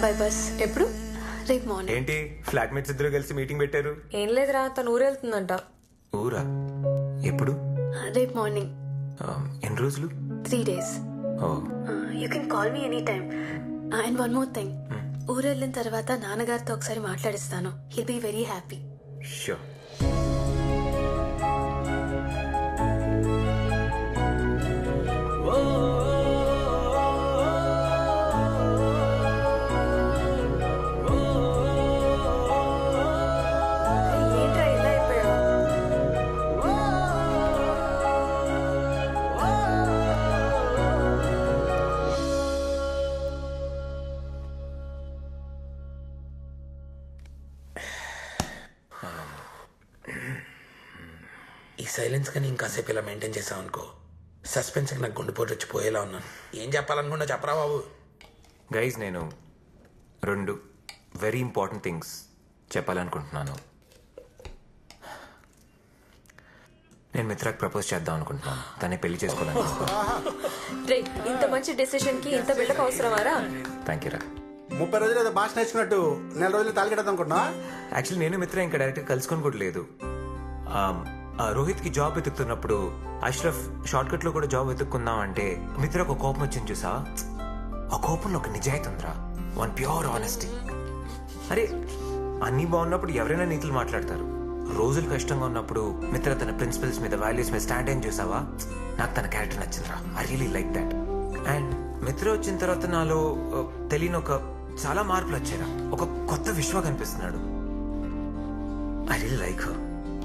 By bus. ఎప్పుడు? రేపు morning. ఏంటి ఫ్లాట్మేట్స్ ఇద్దరు కలిసి మీటింగ్ పెట్టారు? ఏం లేదురా, తను ఊరెళ్తుందంట. ఊరా? ఎప్పుడు? రేపు మార్నింగ్. ఎన్ని రోజులు? 3 days. Oh you can call me any time. And one more thing, ఊరెళ్ళిన తర్వాత నాన్నగారితో ఒకసారి మాట్లాడిస్తాను. He'll be very happy. Sure. ఏంట్రా ఇలా అయిపోయావు? ఈ సైలెన్స్ కానీ ఇంకాసేపు ఇలా మెయింటైన్ చేసావు అనుకో, సస్పెన్స్కి నాకు గుండెపోటు వచ్చి పోయేలా ఉన్నాను. ఏం చెప్పాలనుకున్నా చెప్పరా బాబు. గైజ్, నేను 2 వెరీ ఇంపార్టెంట్ థింగ్స్ చెప్పాలనుకుంటున్నాను. నేను మిత్రాకి ప్రపోజ్ చేద్దాం అనుకుంటున్నాను. తనే పెళ్లి చేసుకోవాలనుకుంటున్నాను. రే, ఇంత మంచి డెసిషన్ కి ఇంత బిల్డప్ అవసరమారా? థ్యాంక్ యూ రా. 30 రోజులు ఏదో భాష నేర్చుకున్నట్టు 4 రోజులు తాలికెడదాం అనుకుంటున్నా. యాక్చువల్లీ నేను మిత్ర ఇంకా డైరెక్ట్గా కలుసుకొని కూడా లేదు. రోహిత్కి జాబ్ వెతుకుతున్నప్పుడు అష్రఫ్ షార్ట్ కట్లో కూడా జాబ్ వెతుక్కుందాం అంటే మిత్ర ఒక కోపం వచ్చింది చూసా. ఆ కోపంలో ఒక నిజాయితీ ఉందిరా, వన్ ప్యూర్ ఆనెస్టీ. అరే, అన్నీ బాగున్నప్పుడు ఎవరైనా నీతులు మాట్లాడతారు. రోజులు కష్టంగా ఉన్నప్పుడు మిత్ర తన ప్రిన్సిపల్స్ మీద, వాల్యూస్ మీద స్టాండ్ అయిన చూసావా. నాకు తన క్యారెక్టర్ నచ్చిందిరా. I really like that. అండ్ మిత్ర వచ్చిన తర్వాత నాలో తెలియని ఒక చాలా మార్పులు వచ్చారా. ఒక కొత్త విశ్వ కనిపిస్తున్నాడు. I really like her.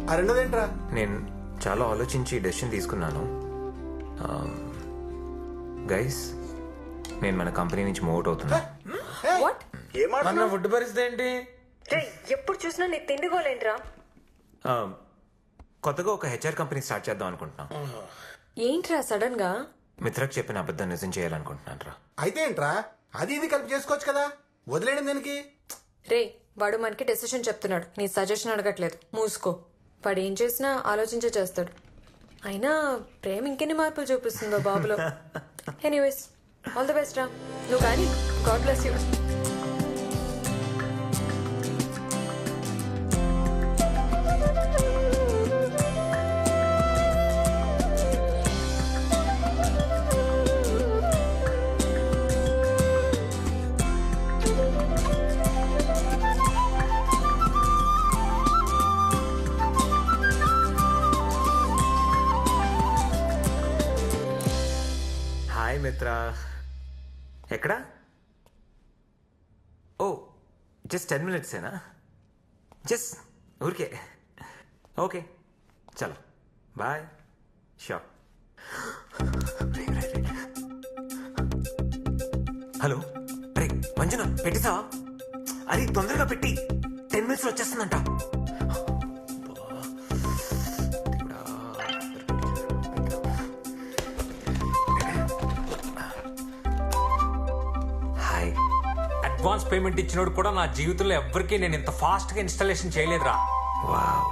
ఆ రెండోదేంట్రా? నేను చాలా ఆలోచించి డెసిషన్ తీసుకున్నాను. గైస్, నేను మన కంపెనీ నుంచి మూవ్ అవుట్ అవుతున్నా. వాట్? మన ఫుడ్ పరిస్థితి ఏంటి? రే, ఎప్పుడు చూసినా నీ తిండిగోలేంట్రా? కొత్తగా ఒక హెచ్ఆర్ కంపెనీ స్టార్ట్ చేద్దాం అనుకుంటున్నాం. ఏంట్రా సడన్ గా? మిత్రకు చెప్పిన అబద్ధం నిజం చేయాలనుకుంటున్నాను రా. అయితే ఏంట్రా, అది ఇది కలిపి చేసుకోవచ్చు కదా, వదిలేయడం దానికి. రే, వాడు మనకి డెసిషన్ చెప్తున్నాడు, నీ సజెషన్ అడగట్లేదు. మూసుకో. వాడు ఏం చేసినా ఆలోచించే చేస్తాడు. అయినా ప్రేమ ఇంకెన్ని మార్పులు చూపిస్తుందో బాబులో. ఎనీవేస్, ఆల్ ది బెస్ట్ రా. నువ్వు కానీ, గాడ్ బ్లెస్ యూ. హాయ్ మిత్ర. ఎక్కడా? ఓ, జస్ట్ 10 minutes ఏనా? జస్ట్ ఊరికే. ఓకే, చలో బాయ్. షూర్. హలో, అరే మంజున, పెట్టిసా? అరే తొందరగా పెట్టి, 10 minutes వచ్చేస్తుందంట. హాయ్. అడ్వాన్స్ పేమెంట్ ఇచ్చినోడు కూడా నా జీవితంలో ఎవ్వరికీ నేను ఇంత ఫాస్ట్ గా ఇన్స్టాలేషన్ చేయలేదురా. వావ్,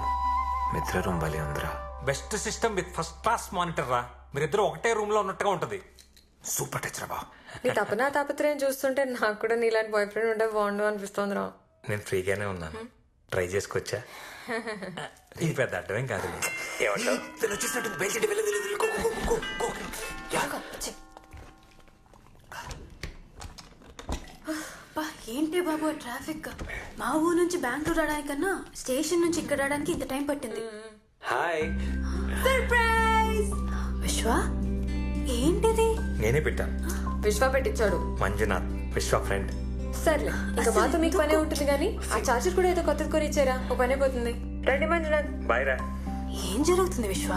మిత్ర రూమ్ భలే ఉందిరా. Best system with first class monitor రా. మీరిద్దరు ఒకటే రూమ్ లో ఉన్నట్టుగా ఉంటది. సూపర్ టచ్ రా బా. నీ తపనా తాపత్రయం చూస్తుంటే నాకు కూడా నీలాంటి బాయ్ ఫ్రెండ్ ఉంటే బాగుండు అనిపిస్తోందిరా. నేను ఫ్రీగానే ఉన్నాను, ట్రై చేసుకోవచ్చా? ఇది పెద్ద అడ్డమేం కాదు. ఏమంటావు? వచ్చేసినట్టు బయలుదేరి వెళ్ళి ఏంటి బాబు ట్రాఫిక్? మా ఊరు నుంచి బెంగళూరు రావడానికన్నా స్టేషన్ నుంచి ఇక్కడ రావడానికి ఇంత టైం పట్టింది. హాయ్. సర్ప్రైజ్! విశ్వ, ఏంటిది? నేనే పెట్టాను. విశ్వ పెట్టించాడు. మంజునాథ్, విశ్వ ఫ్రెండ్. సర్లే, ఇంకా మాతో మీకు పనే ఉంటుంది కానీ ఆ చార్జర్ కూడా ఏదో కొత్తది కొని ఇచ్చారా, ఒక పనే పోతుంది. రండి మంజునాథ్. బాయ్ రా. ఏం జరుగుతుంది విశ్వ?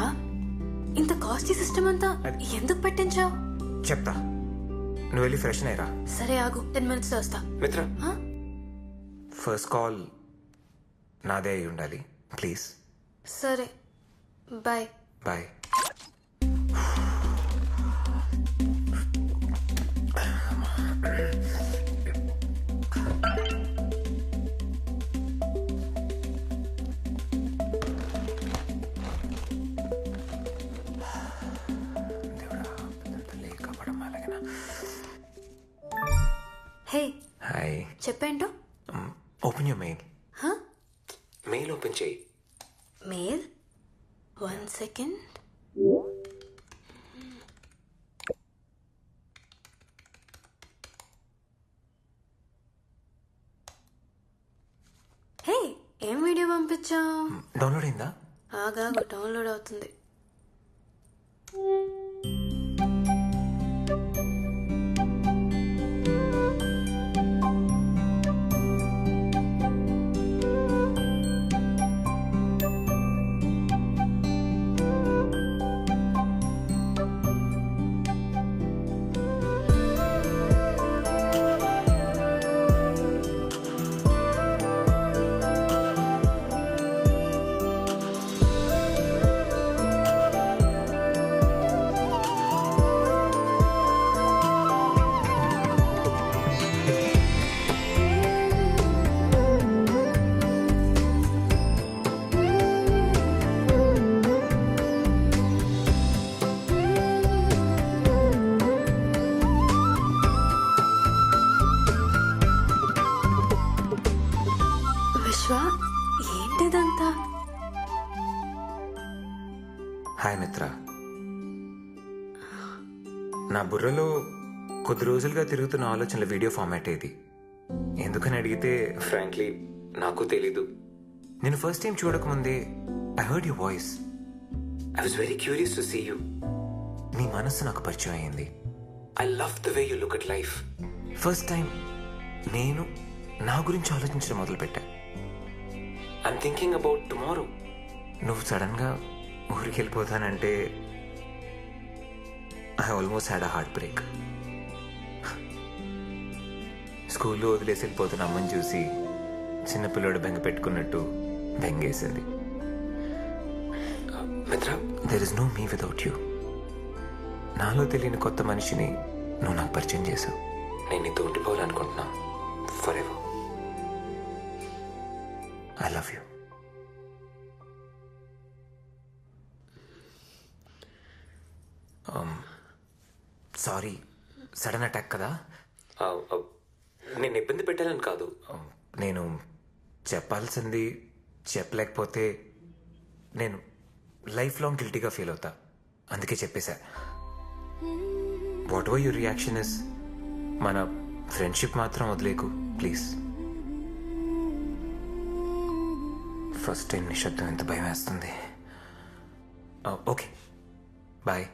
ఇంత కాస్ట్లీ సిస్టమ్ అంతా ఎందుకు పెట్టించావు? చెప్తా, నువ్వు వెళ్ళి ఫ్రెష్ అయ్యరా. సరే ఆగు, 10 minutes లో వస్తా. మిత్ర, ఫస్ట్ కాల్ నాదే అయి ఉండాలి ప్లీజ్. సరే, బాయ్. బాయ్. Hey, hi. చెప్పేంటో. Open you mail. హా? మెయిల్ ఓపెన్ చేయి. Mail 1 second. హే, ఏం వీడియో పంపించావు? డౌన్లోడ్ అయిందా? ఆగా డౌన్లోడ్ అవుతుంది. విశ్వ, ఏంటిదంతా? హాయ్ మిత్ర. నా బుర్రలో కొద్ది రోజులుగా తిరుగుతున్న ఆలోచనల వీడియో ఫార్మాట్ ఏది ఎందుకని అడిగితే ఫ్రాంక్లీ నాకు తెలీదు. నేను ఫస్ట్ టైం చూడకముందే I heard your voice. I was very curious to see you. నీ మనస్సు నాకు పరిచయం అయింది. I love the way you look at life. First time నేను నా గురించి ఆలోచించడం మొదలుపెట్టా. I'm thinking about tomorrow. నువ్వు సడన్గా ఊరికి వెళ్ళిపోతానంటే I almost had a heart break. స్కూల్లో వదిలేసి వెళ్ళిపోతున్న అమ్మని చూసి చిన్నపిల్లడు బెంగ పెట్టుకున్నట్టు బెంగేసింది. మిత్ర, there is no me without you. నాలో తెలియని కొత్త మనిషిని నువ్వు నాకు పరిచయం చేశావు. నేను నీతో ఉండిపోవాలనుకుంటున్నా forever. I love you. Sorry, sudden attack కదా. నేను ఇబ్బంది పెట్టాలని కాదు. నేను చెప్పాల్సింది చెప్పలేకపోతే నేను లైఫ్ లాంగ్ గిల్టీగా ఫీల్ అవుతా. అందుకే చెప్పేశా. Whatever your reaction is, మన ఫ్రెండ్షిప్ మాత్రం వదిలేకు ప్లీజ్. ఫస్ట్ టైం నిశ్శబ్దం ఎంత భయం వేస్తుంది. Okay, bye.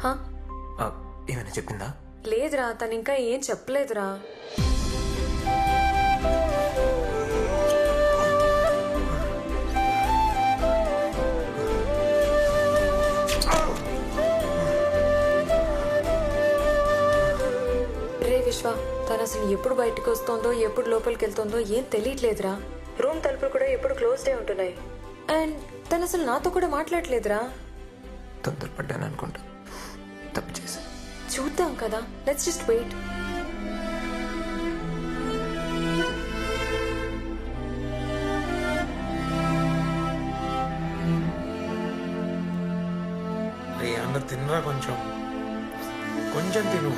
హా? ఏమైనా చెప్పిందా? లేదురా, తను ఇంకా ఏం చెప్పలేదురా. రే విశ్వ, తను అసలు ఎప్పుడు బయటకు వస్తుందో ఎప్పుడు లోపలికి వెళ్తుందో ఏం తెలియట్లేదురా. రూమ్ తలుపులు కూడా ఎప్పుడు క్లోజ్డే ఉంటున్నాయి. అండ్ తను అసలు నాతో కూడా మాట్లాడలేదురా. తొందరపడ్డాను అనుకుంటా, తప్పు చేశా. చూద్దాం కదా, లెట్స్ జస్ట్ వెయిట్. రే అన్న తినరా, కొంచెం కొంచెం తిను.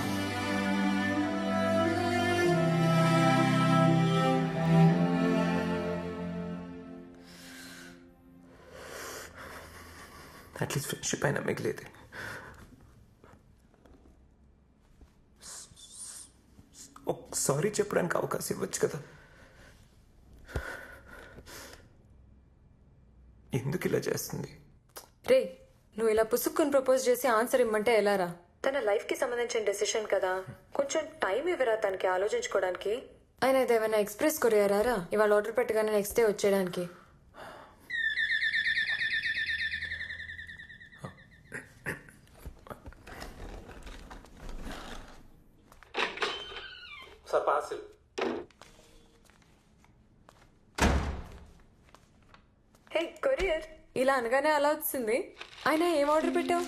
అట్లీస్ట్ ఫ్రెండ్షిప్ అయినా మిగిలేదు. సారీ చెప్పడానికి అవకాశం ఇవ్వచ్చు కదా. ఎందుకు ఇలా చేస్తుంది? రే, నువ్వు ఇలా పుసుక్కుని ప్రపోజ్ చేసి ఆన్సర్ ఇమ్మంటే ఎలారా? తన లైఫ్ కి సంబంధించిన డెసిషన్ కదా, కొంచెం టైం ఇవ్వరా తనకి ఆలోచించుకోవడానికి. ఆయన ఏదైనా ఎక్స్ప్రెస్ కొరియారా ఇవాళ ఆర్డర్ పెట్టగానే నెక్స్ట్ డే వచ్చేయడానికి? Sir parcel. కొరియర్. ఇలా అనగానే అలా వచ్చింది. అయినా ఏం ఆర్డర్ పెట్టావు?